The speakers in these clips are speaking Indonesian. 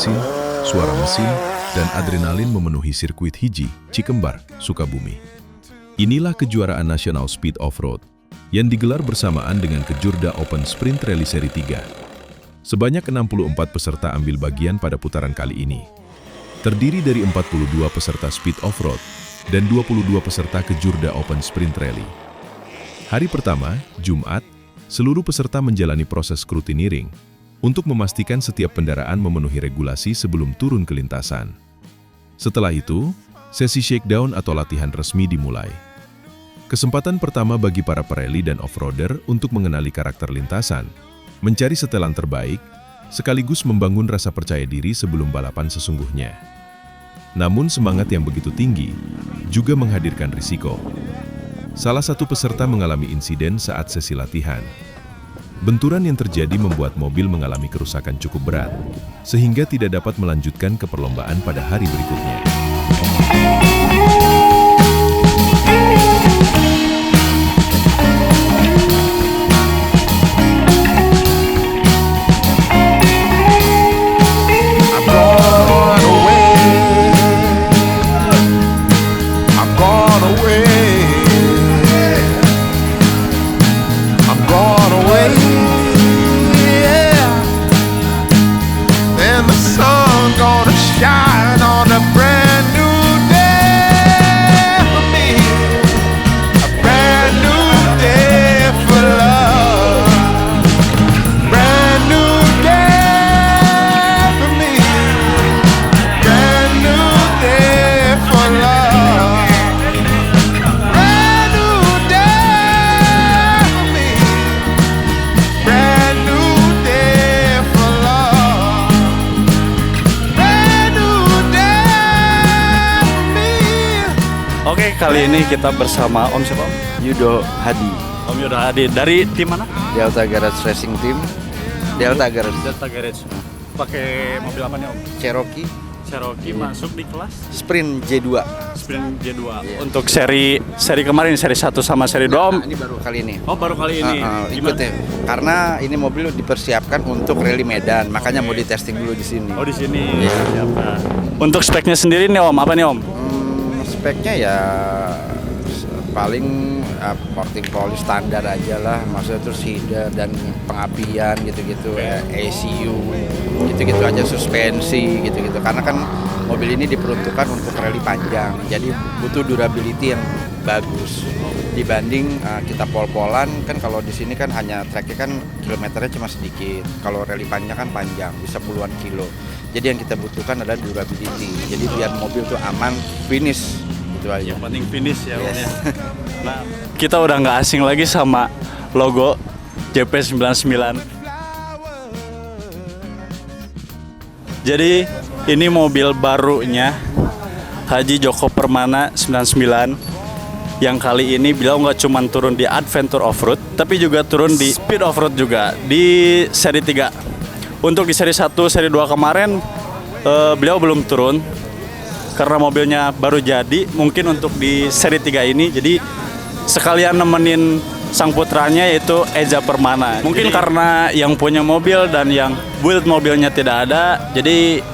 mesin, suara mesin, dan adrenalin memenuhi sirkuit Hiji, Cikembar, Sukabumi. Inilah kejuaraan nasional Speed Offroad yang digelar bersamaan dengan Kejurda Open Sprint Rally Seri 3. Sebanyak 64 peserta ambil bagian pada putaran kali ini. Terdiri dari 42 peserta Speed Offroad dan 22 peserta Kejurda Open Sprint Rally. Hari pertama, Jumat, seluruh peserta menjalani proses scrutineering untuk memastikan setiap kendaraan memenuhi regulasi sebelum turun ke lintasan. Setelah itu, sesi shakedown atau latihan resmi dimulai. Kesempatan pertama bagi para pereli dan off-roader untuk mengenali karakter lintasan, mencari setelan terbaik, sekaligus membangun rasa percaya diri sebelum balapan sesungguhnya. Namun semangat yang begitu tinggi juga menghadirkan risiko. Salah satu peserta mengalami insiden saat sesi latihan. Benturan yang terjadi membuat mobil mengalami kerusakan cukup berat, sehingga tidak dapat melanjutkan ke perlombaan pada hari berikutnya. Oke, kali ini kita bersama Om siapa? Yudo Hadi. Om Yudo Hadi. Dari tim mana? Delta Garage Racing Team. Delta Garage. Delta Garage. Pakai mobil apa nih Om? Cherokee. Cherokee masuk di kelas Sprint J2. Sprint J2. Iya. Untuk seri kemarin, seri 1 sama seri 2 Om? Ini baru kali ini. Oh, baru kali ini. Ikut ya. Karena ini mobil dipersiapkan untuk rally Medan, makanya mau ditesting dulu di sini. Oh, di sini. Iya. Siapa? Untuk speknya sendiri nih Om, apa nih Om? Speknya ya paling porting polis standar aja lah, maksudnya terus header dan pengapian gitu-gitu, ECU gitu-gitu aja, suspensi gitu-gitu, karena kan mobil ini diperuntukkan untuk rally panjang, jadi butuh durability yang bagus dibanding kita pol-polan. Kan kalau di sini kan hanya tracknya kan kilometernya cuma sedikit, kalau rally panjang kan panjang bisa puluhan kilo, jadi yang kita butuhkan adalah durability, jadi biar mobil tuh aman finish gitu aja. Yang penting finish ya Om Yes. ya. Nah, kita udah nggak asing lagi sama logo JP99. Jadi ini mobil barunya Haji Joko Permana 99 yang kali ini beliau nggak cuma turun di Adventure Offroad, tapi juga turun di Speed Offroad juga di seri 3. Untuk di seri 1, seri 2 kemarin beliau belum turun karena mobilnya baru jadi. Mungkin untuk di seri 3 ini jadi sekalian nemenin sang putranya yaitu Eza Permana. Mungkin karena yang punya mobil dan yang build mobilnya tidak ada, jadi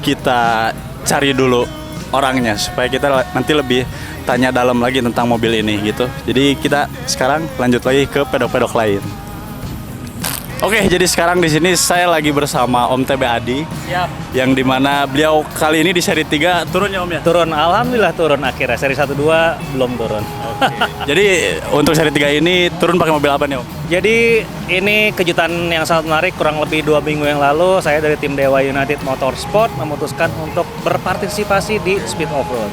kita cari dulu orangnya supaya kita nanti lebih tanya dalam lagi tentang mobil ini gitu. Jadi kita sekarang lanjut lagi ke pedok-pedok lain. Oke, jadi sekarang di sini saya lagi bersama Om TB Adi. Siap. Yang dimana beliau kali ini di seri 3 turun ya Om ya? Turun, alhamdulillah turun akhirnya. Seri 1-2 belum turun. Jadi untuk seri 3 ini turun pakai mobil apa nih Om? Jadi ini kejutan yang sangat menarik. Kurang lebih 2 minggu yang lalu saya dari tim Dewa United Motorsport memutuskan untuk berpartisipasi di Speed Offroad.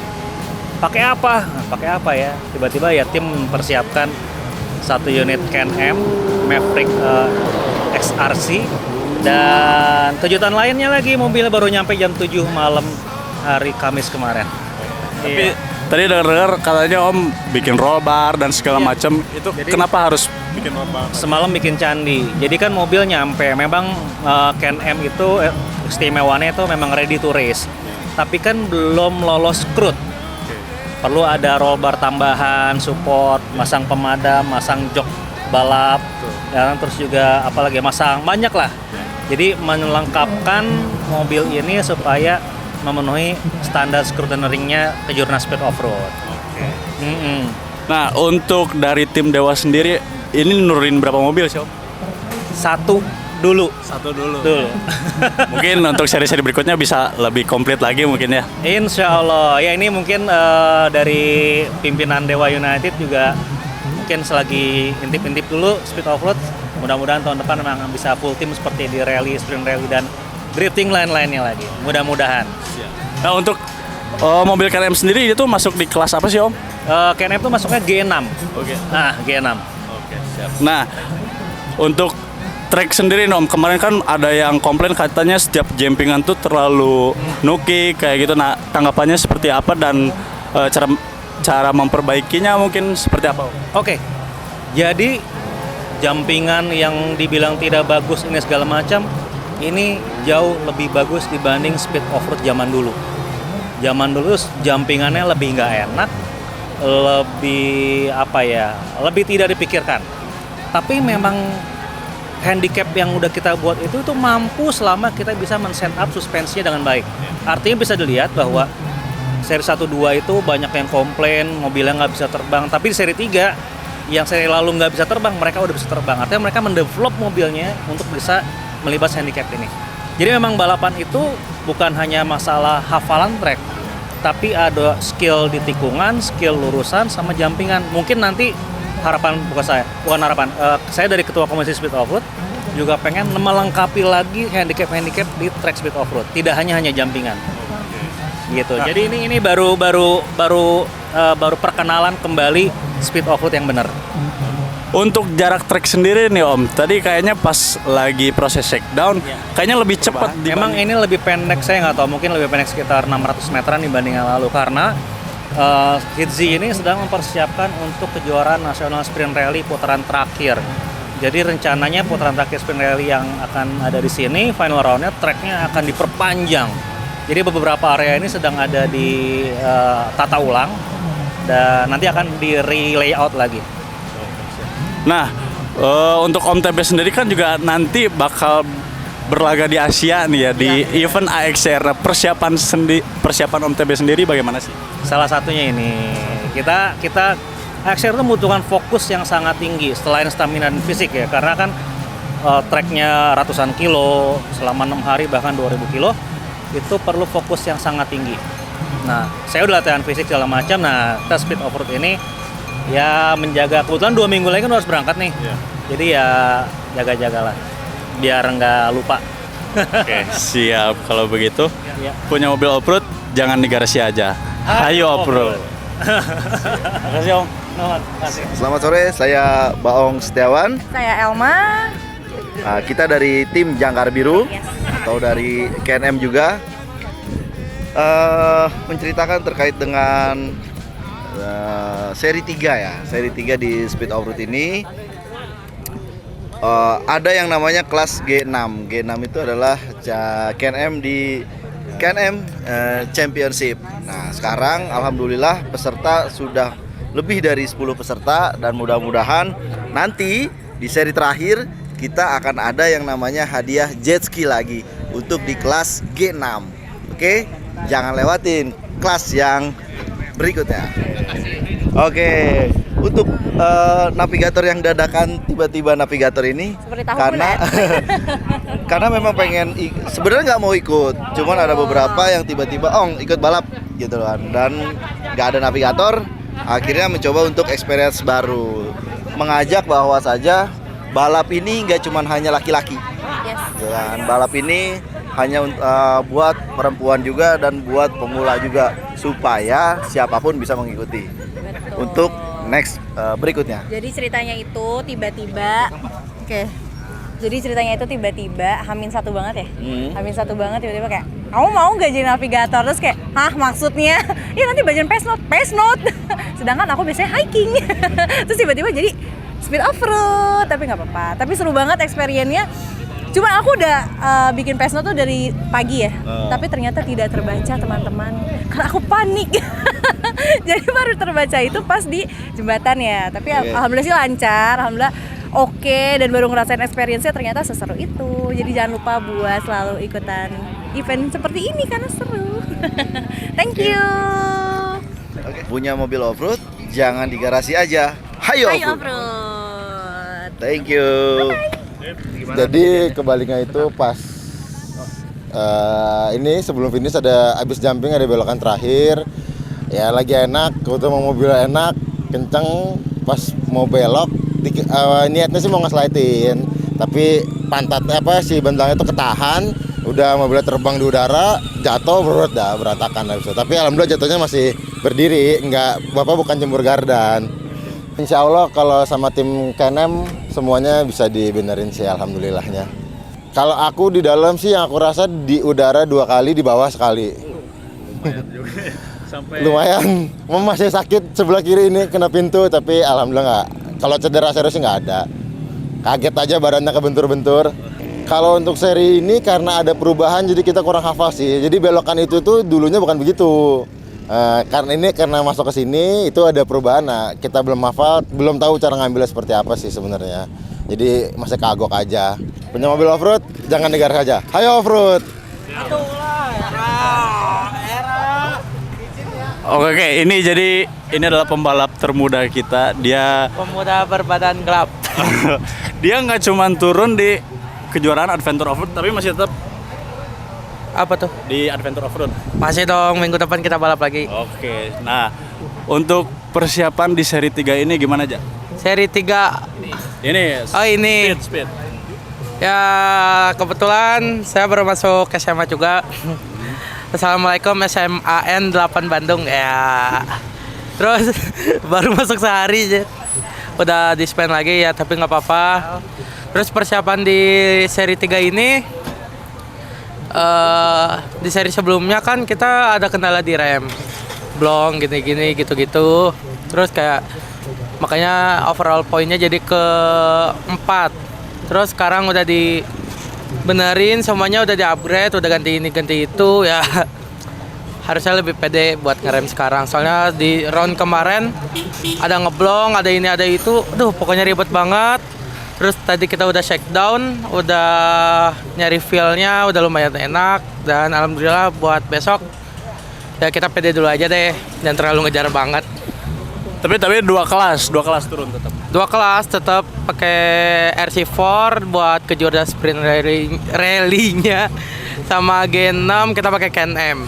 Pakai apa? Pakai apa ya? Tiba-tiba ya tim mempersiapkan 1 unit Can-Am Maverick XRC, dan kejutan lainnya lagi, mobilnya baru nyampe jam 7 malam hari Kamis kemarin. Tapi tadi dengar-dengar katanya Om bikin roll bar dan segala macam. Itu Jadi, kenapa harus bikin roll bar? semalam bikin candi. Jadi kan mobil nyampe, memang Can-Am itu istimewanya itu memang ready to race. Tapi kan belum lolos crude. Perlu ada roll bar tambahan, support, masang pemadam, masang jok balap, ya, terus juga apalagi masang banyak lah. Jadi melengkapkan mobil ini supaya memenuhi standar scrutineering-nya Kejurnas Speed Offroad. Nah, untuk dari tim Dewa sendiri ini nurunin berapa mobil sih, Om? Satu dulu. Mungkin untuk seri-seri berikutnya bisa lebih komplit lagi mungkin ya. Insya Allah. Ya ini mungkin dari pimpinan Dewa United juga mungkin selagi intip-intip dulu Speed Offroad. Mudah-mudahan tahun depan memang bisa full tim seperti di rally, sprint rally, dan drifting lain-lainnya lagi. Mudah-mudahan. Nah, untuk mobil KNM sendiri itu masuk di kelas apa sih, Om? KNM itu masuknya G6. Oke. Nah, G6. Oke, siap. Nah, untuk track sendiri, Om, kemarin kan ada yang komplain katanya setiap jumpingan tuh terlalu nuki kayak gitu. Nah, tanggapannya seperti apa dan cara memperbaikinya mungkin seperti apa, Om? Oke. Jadi jumpingan yang dibilang tidak bagus ini segala macam, ini jauh lebih bagus dibanding speed offroad zaman dulu. Zaman dulu jumpingannya lebih nggak enak, lebih lebih tidak dipikirkan. Tapi memang handicap yang udah kita buat itu tuh mampu selama kita bisa men-set up suspensinya dengan baik. Artinya bisa dilihat bahwa seri 1-2 itu banyak yang komplain mobilnya nggak bisa terbang, tapi di seri 3 yang seri lalu nggak bisa terbang, mereka udah bisa terbang. Artinya mereka mendevelop mobilnya untuk bisa melibas handicap ini. Jadi memang balapan itu bukan hanya masalah hafalan track, tapi ada skill di tikungan, skill lurusan, sama jumpingan. Mungkin nanti saya dari Ketua Komisi Speed Offroad juga pengen melengkapi lagi handicap di track speed offroad. Tidak hanya jumpingan. Gitu. Jadi ini baru perkenalan kembali speed offroad yang benar. Untuk jarak trek sendiri nih, Om, tadi kayaknya pas lagi proses shakedown, kayaknya lebih cepat. Emang ini lebih pendek, saya nggak tahu, mungkin lebih pendek sekitar 600 meteran dibanding yang lalu, karena Hitzi ini sedang mempersiapkan untuk kejuaraan nasional sprint rally putaran terakhir. Jadi rencananya putaran terakhir sprint rally yang akan ada di sini, final roundnya tracknya akan diperpanjang. Jadi beberapa area ini sedang ada di tata ulang dan nanti akan di re-layout lagi. Nah, untuk Om TB sendiri kan juga nanti bakal berlaga di Asia nih ya, di event AXR. Persiapan Om TB sendiri bagaimana sih? Salah satunya ini, kita AXR itu membutuhkan fokus yang sangat tinggi selain stamina dan fisik ya, karena kan tracknya ratusan kilo selama 6 hari bahkan 2000 kilo, itu perlu fokus yang sangat tinggi. Nah, saya udah latihan fisik segala macam. Nah, kita speed offroad ini ya menjaga, kebetulan 2 minggu lagi kan harus berangkat nih. Jadi ya jaga-jagalah biar nggak lupa. Oke, siap. Kalau begitu, Ya. punya mobil offroad jangan di garasi aja. Ayo offroad. Makasih, Om. Selamat sore, saya Baong Setiawan. Saya Elma. Kita dari tim Jangkar Biru atau dari KNM juga, menceritakan terkait dengan seri 3 ya. Seri 3 di Speed Offroad ini ada yang namanya kelas G6. G6 itu adalah KNM di KNM Championship. Nah, sekarang alhamdulillah peserta sudah lebih dari 10 peserta, dan mudah-mudahan nanti di seri terakhir kita akan ada yang namanya hadiah jet ski lagi untuk di kelas G6. Oke, jangan lewatin kelas yang berikutnya. Oke, untuk navigator yang dadakan tiba-tiba navigator ini, Seperti tahunan. karena memang pengen sebenarnya nggak mau ikut, cuman ada beberapa yang tiba-tiba ikut balap gitu kan, dan nggak ada navigator, akhirnya mencoba untuk experience baru, mengajak bahwa saja balap ini nggak cuma hanya laki-laki, gitu kan. Balap ini hanya buat perempuan juga dan buat pemula juga, supaya siapapun bisa mengikuti. Betul. Untuk next berikutnya. Jadi ceritanya itu tiba-tiba, Jadi ceritanya itu tiba-tiba Hamin 1 banget ya. Hamin 1 banget tiba-tiba kayak, kamu mau nggak jadi navigator? Terus kayak, hah maksudnya? Ya nanti bagian pace note. Sedangkan aku biasanya hiking. Terus tiba-tiba jadi speed offroad, tapi nggak apa-apa. Tapi seru banget experience-nya. Cuman aku udah bikin pace note tuh dari pagi ya. Tapi ternyata tidak terbaca teman-teman, karena aku panik. Jadi baru terbaca itu pas di jembatan ya. Tapi alhamdulillah sih lancar. Alhamdulillah oke dan baru ngerasain experience-nya ternyata seseru itu. Jadi jangan lupa buat selalu ikutan event seperti ini karena seru. Thank you. Punya mobil off-road, jangan di garasi aja. Hayo Ayo off-road. off-road. Thank you. Jadi kebaliknya itu pas ini sebelum finish ada abis jumping ada belokan terakhir. Ya lagi enak, kebetulan mobilnya enak, kenceng. Pas mau belok, niatnya sih mau nge-slide-in, tapi pantatnya si bentangnya itu ketahan. Udah mobilnya terbang di udara, jatuh berantakan habis itu. Tapi alhamdulillah jatuhnya masih berdiri, Bapak bukan jembur gardan. Insya Allah kalau sama tim KNM semuanya bisa dibenerin sih alhamdulillahnya. Kalau aku di dalam sih yang aku rasa di udara 2 kali, di bawah sekali. Lumayan, masih sakit sebelah kiri ini kena pintu, tapi alhamdulillah nggak. Kalau cedera serius sih nggak ada. Kaget aja badannya kebentur-bentur. Kalau untuk seri ini karena ada perubahan jadi kita kurang hafal sih. Jadi belokan itu tuh dulunya bukan begitu. Karena masuk ke sini itu ada perubahan. Nah, kita belum hafal, belum tahu cara ngambilnya seperti apa sih sebenarnya. Jadi masih kagok aja. Punya mobil off-road jangan di garasi aja. Hayo off-road. Oke, ini adalah pembalap termuda kita. Dia Pemuda berbadan gelap. dia nggak cuma turun di kejuaraan Adventure Offroad, tapi masih tetap Apa tuh? di Adventure Offroad. Masih dong, minggu depan kita balap lagi. Oke, nah untuk persiapan di seri 3 ini gimana aja? Seri 3. Ini. Oh ini. Speed. Ya kebetulan saya baru masuk SMA juga. Assalamualaikum SMAN 8 Bandung ya. Terus baru masuk sehari aja. Udah di-spend lagi ya, tapi nggak apa-apa. Terus persiapan di seri 3 ini di seri sebelumnya kan kita ada kendala di rem. Blong gini-gini gitu-gitu. Terus kayak makanya overall poinnya jadi ke 4. Terus sekarang udah dibenerin, semuanya udah di-upgrade, udah ganti ini ganti itu ya. Harusnya lebih pede buat ngerem sekarang. Soalnya di round kemarin ada ngeblong, ada ini ada itu. Aduh, pokoknya ribet banget. Terus tadi kita udah shakedown, udah nyari feel-nya, udah lumayan enak. Dan alhamdulillah buat besok ya kita pede dulu aja deh, jangan terlalu ngejar banget. Tapi 2 kelas turun tetap. 2 kelas tetap pakai RC4 buat kejuaraan sprint rally-nya, sama G6 kita pakai KNM.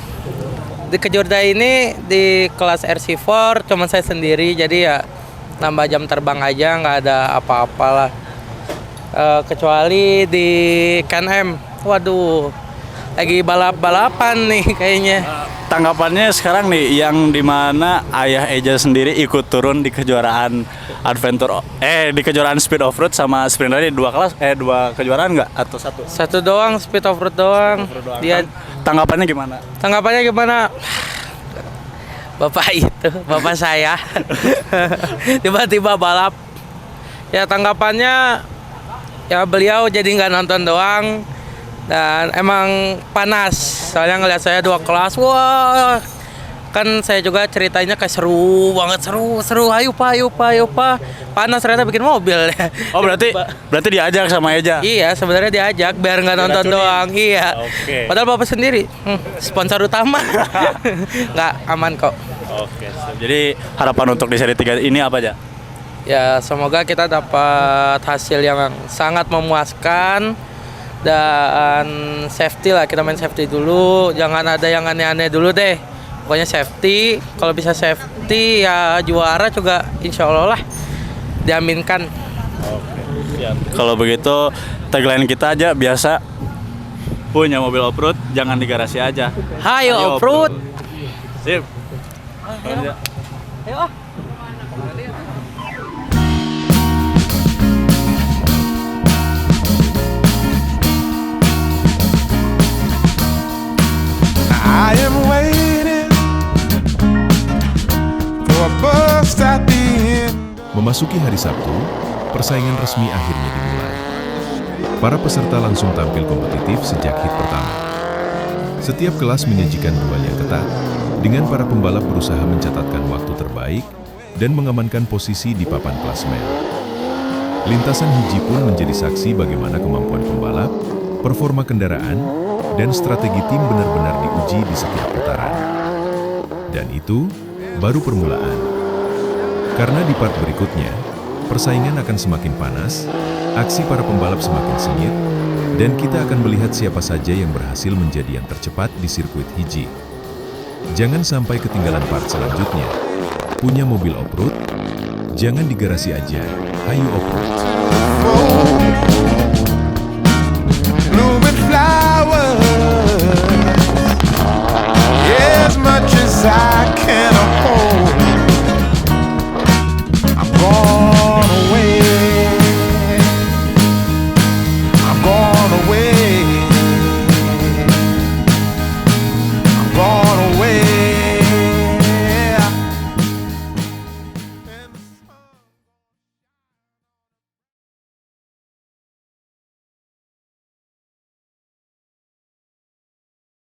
Di kejuaraan ini di kelas RC4 cuma saya sendiri, jadi ya nambah jam terbang aja, nggak ada apa-apalah. Kecuali di KNM, waduh, lagi balap-balapan nih kayaknya. Tanggapannya sekarang nih yang dimana Ayah Eja sendiri ikut turun di kejuaraan di kejuaraan speed off-road sama sprint rally 2 kejuaraan nggak atau satu? Satu doang, speed off-road doang. Dia Tanggapannya gimana? Tanggapannya gimana? Bapak saya tiba-tiba balap. Ya tanggapannya ya beliau jadi nggak nonton doang dan emang panas. Soalnya ngeliat saya 2 kelas, wah kan saya juga ceritanya kayak seru banget, seru, ayo pak, panas ternyata bikin mobil. Oh berarti diajak sama Eja? Iya sebenarnya diajak biar nggak nonton doang, iya. Oke. Padahal bapak sendiri sponsor utama, nggak aman kok. Oke. Jadi harapan untuk di seri 3 ini apa aja? Ya semoga kita dapat hasil yang sangat memuaskan dan safety lah, kita main safety dulu, jangan ada yang aneh-aneh dulu deh. Pokoknya safety, kalau bisa safety ya juara juga insya Allah lah diaminkan. Oke, siap. Kalau begitu tagline kita aja biasa, punya mobil off-road jangan di garasi aja. Hayo off-road. Sip. Ayo. I am waiting for a bus at the end. Memasuki hari Sabtu, persaingan resmi akhirnya dimulai. Para peserta langsung tampil kompetitif sejak hit pertama. Setiap kelas menyajikan duel yang ketat, dengan para pembalap berusaha mencatatkan waktu terbaik dan mengamankan posisi di papan klasemen. Lintasan hiji pun menjadi saksi bagaimana kemampuan pembalap, performa kendaraan, dan strategi tim benar-benar diuji di setiap putaran. Dan itu baru permulaan. Karena di part berikutnya, persaingan akan semakin panas, aksi para pembalap semakin sengit, dan kita akan melihat siapa saja yang berhasil menjadi yang tercepat di sirkuit hiji. Jangan sampai ketinggalan part selanjutnya. Punya mobil off-road? Jangan di garasi aja, hayu off-road. Blooming flowers, as much as I